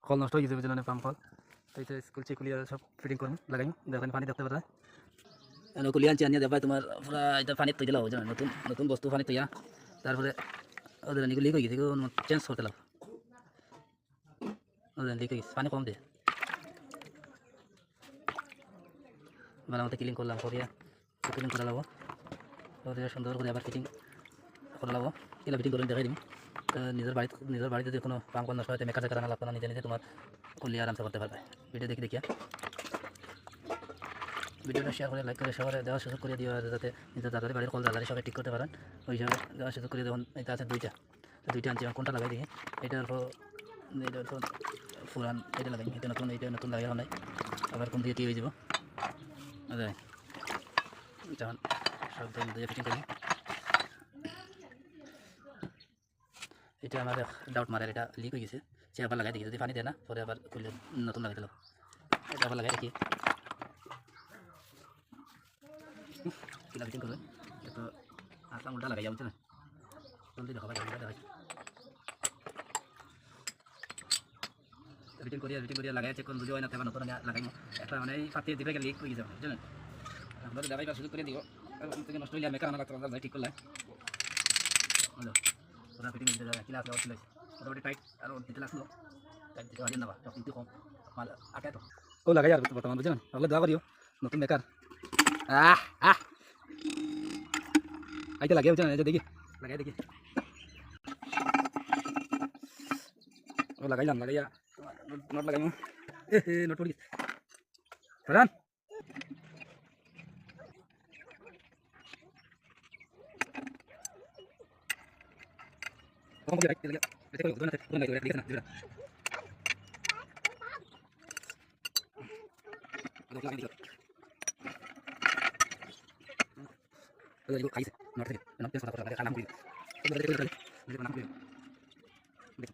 call নষ্ট হয়ে গেছে বুঝলেন পাম্প কল তো এই স্কুল কুলিয়া সব ফিটিং করুন লাগাই দেখেন পানি দেখতে পারে কুলিয়া আনছি আনিয়ে দেবাই তোমার পুরা এটা পানি তৈরি লাভ বুঝলেন নতুন নতুন বস্তু পানি তৈয়া তারপরে ওদের লিক হয়ে গেছে চেঞ্জ করতে লাভ ওদের লিক হয়ে গেছে পানি কম দিয়ে ভালো মতো ক্লিন করলাম করিয়া ক্লিন করে লাভ সুন্দর করে আবার ফিটিং করে লাভ এগুলো ফিটিং করে দেখাই দিন নিজের বাড়িতে যদি কোনো পাম্প কল নষ্ট হয় মেকার চেকার আনা লাগবে না নিজে নিজে তোমার কুলিয়া আরামসে করতে পারবে ভিডিও দেখিয়া ভিডিওটা শেয়ার করে লাইক করে শেয়ার করে দেওয়ার সুযোগ করে দিও যাতে নিজের দাদারি বাড়ির কল দাদারি সবাই ঠিক করতে পারেন ওই হিসাবে দেওয়ার সুযোগ করে দেবেন এটা আছে দুইটা আনছি কোনটা লাগাই দিই এটা অল্প ফুরান এটা লাগাই এটা নতুন লাগাই নাই আবার কোন দিয়ে হয়ে যাব আচ্ছা যেমন সব দিয়ে ফিটিং করি এটা আমার ডাউট মারে এটা লিক হয়ে গেছে সে আবার লাগাই দেখি যদি পানি দেয় না পরে আবার খুলে নতুন লাগাই দিল এটা আবার লাগাই দেখি কিলা ফিটিং করবে তো আসলাম উল্টা লাগাই যাচ্ছে না জলদি দেখাবা দেখাই ফিটিং করিয়া লাগাই চেক করুন বুঝে হয় না তেমন নতুন লাগাই একটা মানে পাতি দিবে লিক হয়ে যাবে বুঝলেন আপনাদের দেখাইবার সুযোগ করে দিও থেকে নষ্ট হইলে মেকার আনা লাগতো আমরা ঠিক করলাম হলো পুরা ফিটিং দিতে যাবে কিলা আসলে অসুবিধা মোটামুটি টাইট আর দিতে লাগলো টাইট দিতে পারি না বা কিন্তু কম মাল আটে তো ও লাগাই আর বর্তমান বুঝলেন তাহলে দোয়া করিও নতুন মেকার আইতে লাগে বুঝলেন এই যে দেখি লাগাই দেখি ও লাগাইলাম লাগাইয়া নট লাগাইমু নট পড়ি ফরান কম করে লাগে এটা কই দোনা দোনা লাগে দেখছ না দিরা লোক লাগাই দিও ওই যে খাইছে নট থেকে নট পেছ করা খালাম করি ওই দেখো দেখো নাম করি দেখো